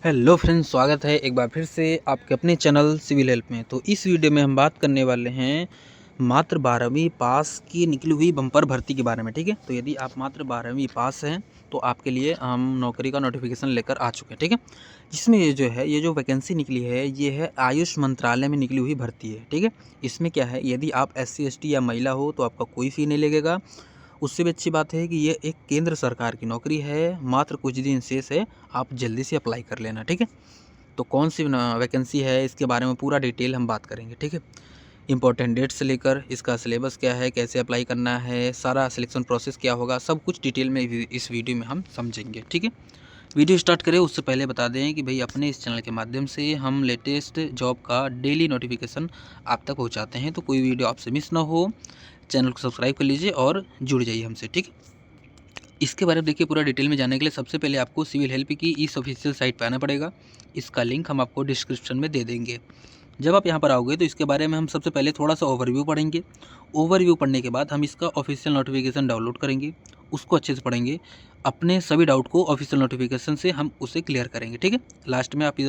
Hello friends, स्वागत है एक बार फिर से आपके अपने चैनल सिविल हेल्प में। तो इस वीडियो में हम बात करने वाले हैं मात्र 12वीं पास की निकली हुई बम्पर भर्ती के बारे में। ठीक है, तो यदि आप मात्र 12वीं पास हैं तो आपके लिए हम नौकरी का नोटिफिकेशन लेकर आ चुके हैं। ठीक है, जिसमें ये जो वैकेंसी निकली है ये है आयुष मंत्रालय में निकली हुई भर्ती है। ठीक है, इसमें क्या है, यदि आप SC ST या महिला हो तो आपका कोई फ़ी नहीं लगेगा। उससे भी अच्छी बात है कि ये एक केंद्र सरकार की नौकरी है, मात्र कुछ दिन शेष है, आप जल्दी से अप्लाई कर लेना। ठीक है, तो कौन सी वैकेंसी है इसके बारे में पूरा डिटेल हम बात करेंगे। ठीक है, इंपॉर्टेंट डेट से लेकर इसका सिलेबस क्या है, कैसे अप्लाई करना है, सारा सिलेक्शन प्रोसेस क्या होगा, सब कुछ डिटेल में इस वीडियो में हम समझेंगे। ठीक है, वीडियो स्टार्ट करें उससे पहले बता दें कि भाई अपने इस चैनल के माध्यम से हम लेटेस्ट जॉब का डेली नोटिफिकेशन आप तक पहुँचाते हैं, तो कोई वीडियो आपसे मिस ना हो, चैनल को सब्सक्राइब कर लीजिए और जुड़ जाइए हमसे। ठीक है, इसके बारे में देखिए पूरा डिटेल में जानने के लिए सबसे पहले आपको सिविल हेल्प की इस ऑफिशियल साइट पर आना पड़ेगा। इसका लिंक हम आपको डिस्क्रिप्शन में दे देंगे। जब आप यहाँ पर आओगे तो इसके बारे में हम सबसे पहले थोड़ा सा ओवरव्यू पढ़ेंगे। ओवरव्यू पढ़ने के बाद हम इसका ऑफिशियल नोटिफिकेशन डाउनलोड करेंगे, उसको अच्छे से पढ़ेंगे, अपने सभी डाउट को ऑफिशियल नोटिफिकेशन से हम उसे क्लियर करेंगे। ठीक है, लास्ट में आप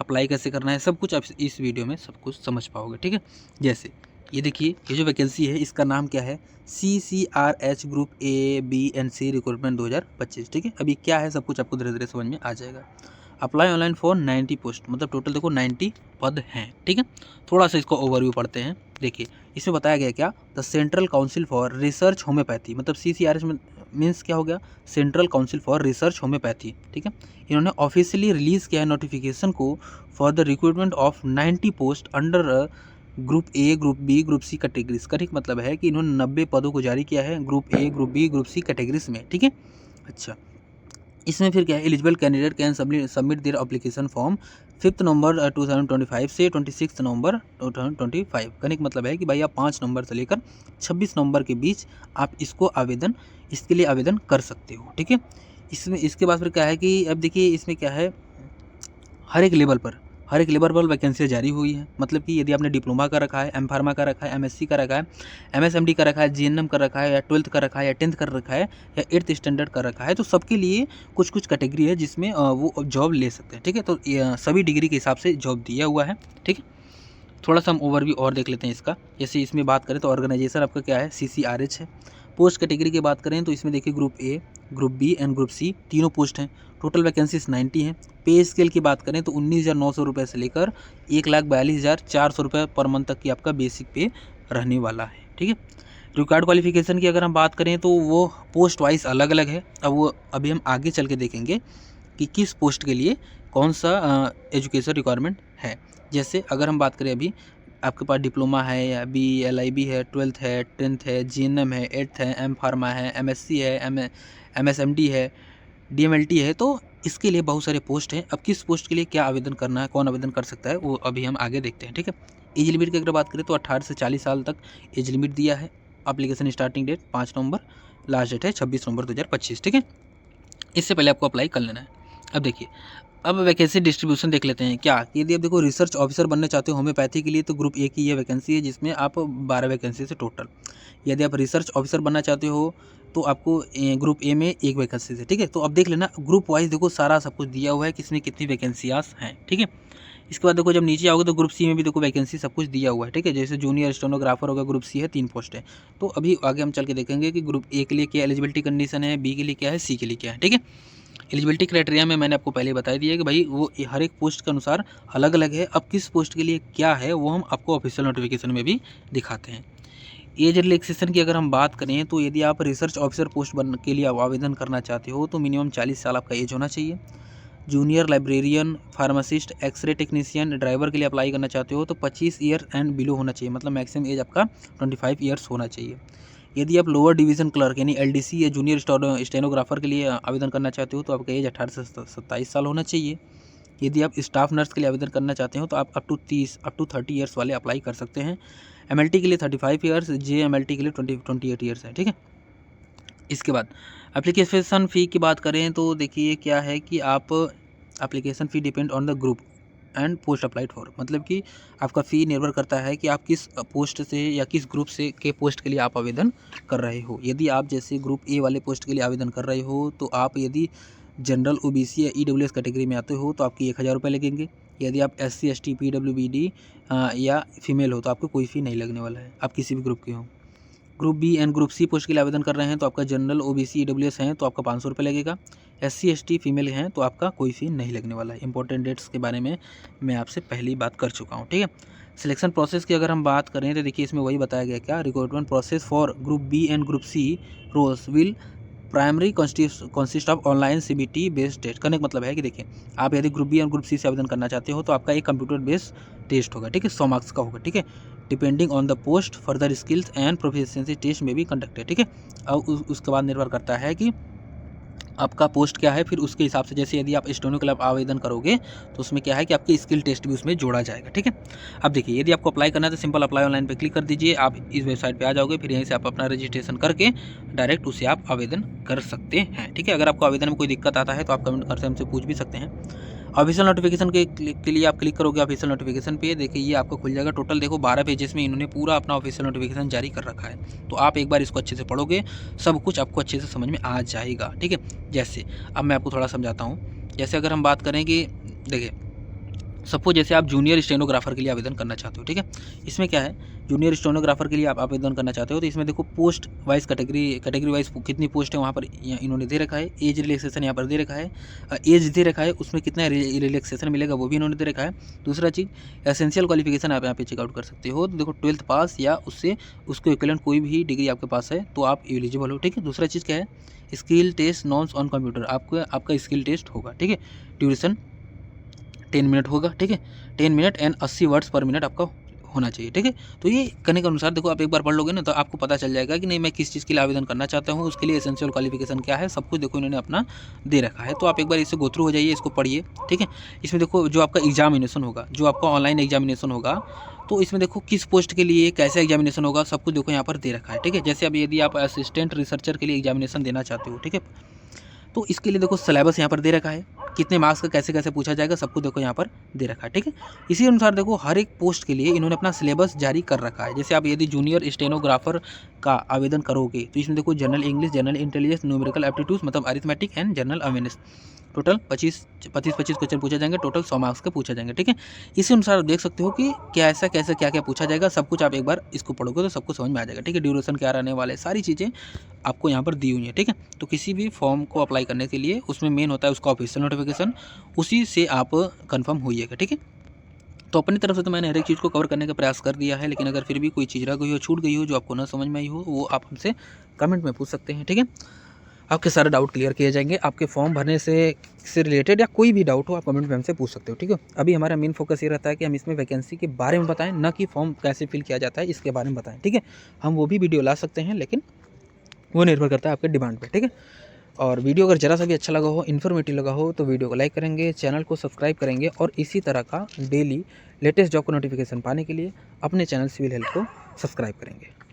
अप्लाई कैसे करना है सब कुछ आप इस वीडियो में सब कुछ समझ पाओगे। ठीक है, जैसे ये देखिए, ये जो वैकेंसी है इसका नाम क्या है, CCRH group A B and C recruitment 2025। ठीक है, अभी क्या है सब कुछ आपको धीरे धीरे समझ में आ जाएगा। अप्लाई ऑनलाइन फॉर 90 पोस्ट, मतलब टोटल देखो 90 पद हैं। ठीक है, थोड़ा सा इसको ओवरव्यू पढ़ते हैं। देखिए इसमें बताया गया क्या, the central council for research homeopathy, मतलब CCRH मीन्स क्या हो गया, central council for research homeopathy. ठीक है, इन्होंने ऑफिशियली रिलीज़ किया है नोटिफिकेशन को for the recruitment of 90 post under group A, group B, group C categories का। ठीक मतलब है कि इन्होंने 90 पदों को जारी किया है group A, group B, group C categories में। ठीक है, अच्छा, इसमें फिर क्या है, eligible candidate can submit their application form 5 नवंबर 2025 से 26 नवंबर 2025। कहने का मतलब है कि भाई आप 5 नवंबर से लेकर 26 नवंबर के बीच आप इसके लिए आवेदन कर सकते हो। ठीक है, इसमें इसके बाद फिर क्या है कि अब देखिए इसमें क्या है, हर एक लेवल पर वैकेंसियाँ जारी हुई हैं। मतलब कि यदि आपने डिप्लोमा का रखा है, एम फार्मा का रखा है, MSc का रखा है, MSMD का रखा है, GNM का रखा है, या 12th का रखा है, या 10th का रखा है, या 8th स्टैंडर्ड का रखा है, तो सबके लिए कुछ कुछ कैटेगरी है जिसमें वो जॉब ले सकते हैं। ठीक है, तो सभी डिग्री के हिसाब से जॉब दिया हुआ है। ठीक है, थोड़ा सा हम ओवरव्यू और देख लेते हैं इसका। जैसे इसमें बात करें तो ऑर्गेनाइजेशन आपका क्या है, CCRH है। पोस्ट कैटेगरी की बात करें तो इसमें देखिए group A, group B and group C तीनों पोस्ट हैं। टोटल वैकेंसीज 90 हैं। पे स्केल की बात करें तो 19,900 रुपये से लेकर 1,42,400 रुपये पर मंथ तक की आपका बेसिक पे रहने वाला है। ठीक है, रिक्वायर्ड क्वालिफिकेशन की अगर हम बात करें तो वो पोस्ट वाइज अलग अलग है। अब वो अभी हम आगे चल के देखेंगे कि किस पोस्ट के लिए कौन सा एजुकेशन रिक्वायरमेंट है। जैसे अगर हम बात करें, अभी आपके पास डिप्लोमा है, या LIB है, 12th है, 10th है, GNM है, 8th है, एम फार्मा है, MSc है, MSMD है, DMLT है, तो इसके लिए बहुत सारे पोस्ट हैं। अब किस पोस्ट के लिए क्या आवेदन करना है, कौन आवेदन कर सकता है, वो अभी हम आगे देखते हैं। ठीक है, एज लिमिट की अगर बात करें तो 18 से 40 साल तक एज लिमिट दिया है। एप्लीकेशन स्टार्टिंग डेट 5 नवंबर, लास्ट डेट है 26 नवंबर 2025। ठीक है, इससे पहले आपको अप्लाई कर लेना है। अब देखिए, अब वैकेंसी डिस्ट्रीब्यूशन देख लेते हैं क्या, यदि आप देखो रिसर्च ऑफिसर बनना चाहते हो होम्योपैथी के लिए तो ग्रुप A की ये वैकेंसी है, जिसमें आप 12 वैकेंसी से टोटल। यदि आप रिसर्च ऑफिसर बनना चाहते हो तो आपको ग्रुप A में 1 वैकेंसी है। ठीक है, तो अब देख लेना ग्रुप वाइज, देखो सारा सब कुछ दिया हुआ है किसमें कितनी वैकेंसियाँ हैं। ठीक है, इसके बाद देखो जब नीचे आओगे तो ग्रुप C में भी देखो वैकेंसी सब कुछ दिया हुआ है। ठीक है, जैसे जूनियर स्टेनोग्राफर होगा, ग्रुप C है, 3 पोस्ट है। तो अभी आगे हम चल के देखेंगे कि ग्रुप A के लिए क्या एलिजिबिलिटी कंडीशन है, B के लिए क्या है, C के लिए क्या है। ठीक है, एलिजिबिलिटी क्राइटेरिया में मैंने आपको पहले बता दिया कि भाई वो हर एक पोस्ट के अनुसार अलग अलग है। अब किस पोस्ट के लिए क्या है वो हम आपको ऑफिशियल नोटिफिकेशन में भी दिखाते हैं। एज रिलैक्सेशन की अगर हम बात करें तो यदि आप रिसर्च ऑफिसर पोस्ट के लिए आवेदन करना चाहते हो तो मिनिमम 40 साल आपका एज होना चाहिए। Junior librarian, pharmacist, x-ray technician, driver के लिए अप्लाई करना चाहते हो तो 25 ईयर एंड बिलो होना चाहिए, मतलब मैक्सिमम एज आपका 25 ईयर्स होना चाहिए। यदि आप लोअर डिवीज़न क्लर्क यानी LDC या जूनियर स्टेनोग्राफर के लिए आवेदन करना चाहते हो तो आपका एज 18 से 27 साल होना चाहिए। यदि आप स्टाफ नर्स के लिए आवेदन करना चाहते हो तो आप अप टू 30 ईयर्स वाले अप्लाई कर सकते हैं। MLT के लिए 35 ईयर्स, JMLT के लिए 28 ईयर्स है। ठीक है, इसके बाद एप्लीकेशन फ़ी की बात करें तो देखिए क्या है कि आप application fee depend on the group and post applied for, मतलब कि आपका फ़ी निर्भर करता है कि आप किस पोस्ट से या किस ग्रुप से के पोस्ट के लिए आप आवेदन कर रहे हो। यदि आप जैसे ग्रुप A वाले पोस्ट के लिए आवेदन कर रहे हो तो आप यदि जनरल OBC या EWS कैटेगरी में आते हो तो आपके 1000 रुपये लगेंगे। यदि आप SC ST PWBD या फीमेल हो तो आपको कोई फ़ी नहीं लगने वाला है, आप किसी भी ग्रुप के हो। Group B and group C post के लिए आवेदन कर रहे हैं तो आपका जनरल OBC EWS हैं तो आपका 500 रुपये लगेगा। SC ST फीमेल हैं तो आपका कोई फ़ी नहीं लगने वाला है। इंपॉर्टेंट डेट्स के बारे में मैं आपसे पहले ही बात कर चुका हूँ, ठीक है। सिलेक्शन प्रोसेस की अगर हम बात करें तो देखिए इसमें वही बताया गया क्या, recruitment process for group B and group C roles will primary consist of online CBT based test. करने का मतलब है कि देखिए आप यदि ग्रुप बी और ग्रुप सी से आवेदन करना चाहते हो तो आपका एक कंप्यूटर बेस्ड टेस्ट होगा, ठीक है, 100 मार्क्स का होगा, ठीक है। Depending on the post further skills and proficiency test में भी कंडक्टेड, ठीक है। अब उसके बाद निर्भर करता है कि आपका पोस्ट क्या है, फिर उसके हिसाब से जैसे यदि आप स्टेनो के लिए आवेदन करोगे तो उसमें क्या है कि आपकी स्किल टेस्ट भी उसमें जोड़ा जाएगा, ठीक है। अब देखिए यदि आपको अप्लाई करना है तो सिंपल अप्लाई ऑनलाइन पे क्लिक कर दीजिए, आप इस वेबसाइट पे आ जाओगे, फिर यहीं से आप अपना रजिस्ट्रेशन करके डायरेक्ट उसे आप आवेदन कर सकते हैं, ठीक है। अगर आपको आवेदन में कोई दिक्कत आता है तो आप कमेंट करके हमसे पूछ भी सकते हैं। ऑफिशियल नोटिफिकेशन के लिए आप क्लिक करोगे ऑफिशियल नोटिफिकेशन पे, देखिए ये आपको खुल जाएगा। टोटल देखो 12 पेजेस में इन्होंने पूरा अपना ऑफिशियल नोटिफिकेशन जारी कर रखा है, तो आप एक बार इसको अच्छे से पढ़ोगे, सब कुछ आपको अच्छे से समझ में आ जाएगा, ठीक है। जैसे अब मैं आपको थोड़ा समझाता हूँ। जैसे अगर हम बात करें कि देखिए सपोज जैसे आप जूनियर स्टेनोग्राफर के लिए आवेदन करना चाहते हो, ठीक है। इसमें क्या है, जूनियर स्टेनोग्राफर के लिए आप आवेदन करना चाहते हो तो इसमें देखो पोस्ट वाइज कैटेगरी वाइज कितनी पोस्ट है वहाँ पर इन्होंने दे रखा है। एज रिलैक्सेशन यहाँ पर दे रखा है, एज दे रखा है, उसमें कितना रिलैक्सेशन मिलेगा वो भी इन्होंने दे रखा है। दूसरा चीज़ एसेंशियल क्वालिफिकेशन आप यहाँ पे चेकआउट कर सकते हो, तो देखो 12th पास या उससे उसको इक्विवेलेंट कोई भी डिग्री आपके पास है तो आप एलिजिबल हो, ठीक है। दूसरा चीज़ क्या है, स्किल टेस्ट नॉन्स ऑन कंप्यूटर, आपका स्किल टेस्ट होगा, ठीक है। ड्यूरेशन 10 मिनट होगा, ठीक है। 10 मिनट एंड 80 वर्ड्स पर मिनट आपका होना चाहिए, ठीक है। तो ये करने के अनुसार देखो आप एक बार पढ़ लोगे ना तो आपको पता चल जाएगा कि नहीं मैं किस चीज़ के लिए आवेदन करना चाहता हूँ, उसके लिए एसेंशियल क्वालिफिकेशन क्या है, सब कुछ देखो इन्होंने अपना दे रखा है। तो आप एक बार इससे गो थ्रू हो जाइए, इसको पढ़िए, ठीक है। इसमें देखो जो आपका एग्जामिनेशन होगा, जो आपका ऑनलाइन एग्जामिनेशन होगा, तो इसमें देखो किस पोस्ट के लिए कैसे एग्जामिनेशन होगा, सब कुछ देखो यहाँ पर दे रखा है, ठीक है। जैसे अब यदि आप असिस्टेंट रिसर्चर के लिए एग्जामिनेशन देना चाहते हो, ठीक है, तो इसके लिए देखो सिलेबस यहाँ पर दे रखा है, कितने मार्क्स का कैसे कैसे पूछा जाएगा सब कुछ देखो यहाँ पर दे रखा है, ठीक है। इसी अनुसार देखो हर एक पोस्ट के लिए इन्होंने अपना सिलेबस जारी कर रखा है। जैसे आप यदि जूनियर स्टेनोग्राफर का आवेदन करोगे तो इसमें देखो general English, general intelligence, numerical aptitude मतलब arithmetic and general awareness, total 25 question पूछे जाएंगे, टोटल 100 मार्क्स के पूछे जाएंगे, ठीक है। इसी अनुसार देख सकते हो कि क्या ऐसा कैसे क्या क्या पूछा जाएगा, सब कुछ आप एक बार इसको पढ़ोगे तो सब कुछ समझ में आ जाएगा, ठीक है। ड्यूरेशन क्या रहने वाले, सारी चीज़ें आपको यहाँ पर दी हुई है, ठीक है। तो किसी भी फॉर्म को अप्लाई करने के लिए उसमें मेन होता है उसका ऑफिशियल नोटिफिकेशन, उसी से आप कंफर्म होइएगा, ठीक है। तो अपनी तरफ से तो मैंने हर एक चीज़ को कवर करने का प्रयास कर दिया है, लेकिन अगर फिर भी कोई चीज़ रह गई हो, छूट गई हो, जो आपको ना समझ में आई हो, वो आप हमसे कमेंट में पूछ सकते हैं, ठीक है। आपके सारे डाउट क्लियर किए जाएंगे। आपके फॉर्म भरने से रिलेटेड या कोई भी डाउट हो आप कमेंट में हमसे पूछ सकते हो, ठीक है। अभी हमारा मेन फोकस ये रहता है कि हम इसमें वैकेंसी के बारे में बताएं, ना कि फॉर्म कैसे फिल किया जाता है इसके बारे में बताएं, ठीक है। हम वो भी वीडियो ला सकते हैं, लेकिन वो निर्भर करता है आपके डिमांड पे, ठीक है। और वीडियो अगर ज़रा सा भी अच्छा लगा हो, इन्फॉर्मेटिव लगा हो तो वीडियो को लाइक करेंगे, चैनल को सब्सक्राइब करेंगे और इसी तरह का डेली लेटेस्ट जॉब का नोटिफिकेशन पाने के लिए अपने चैनल सिविल हेल्प को सब्सक्राइब करेंगे।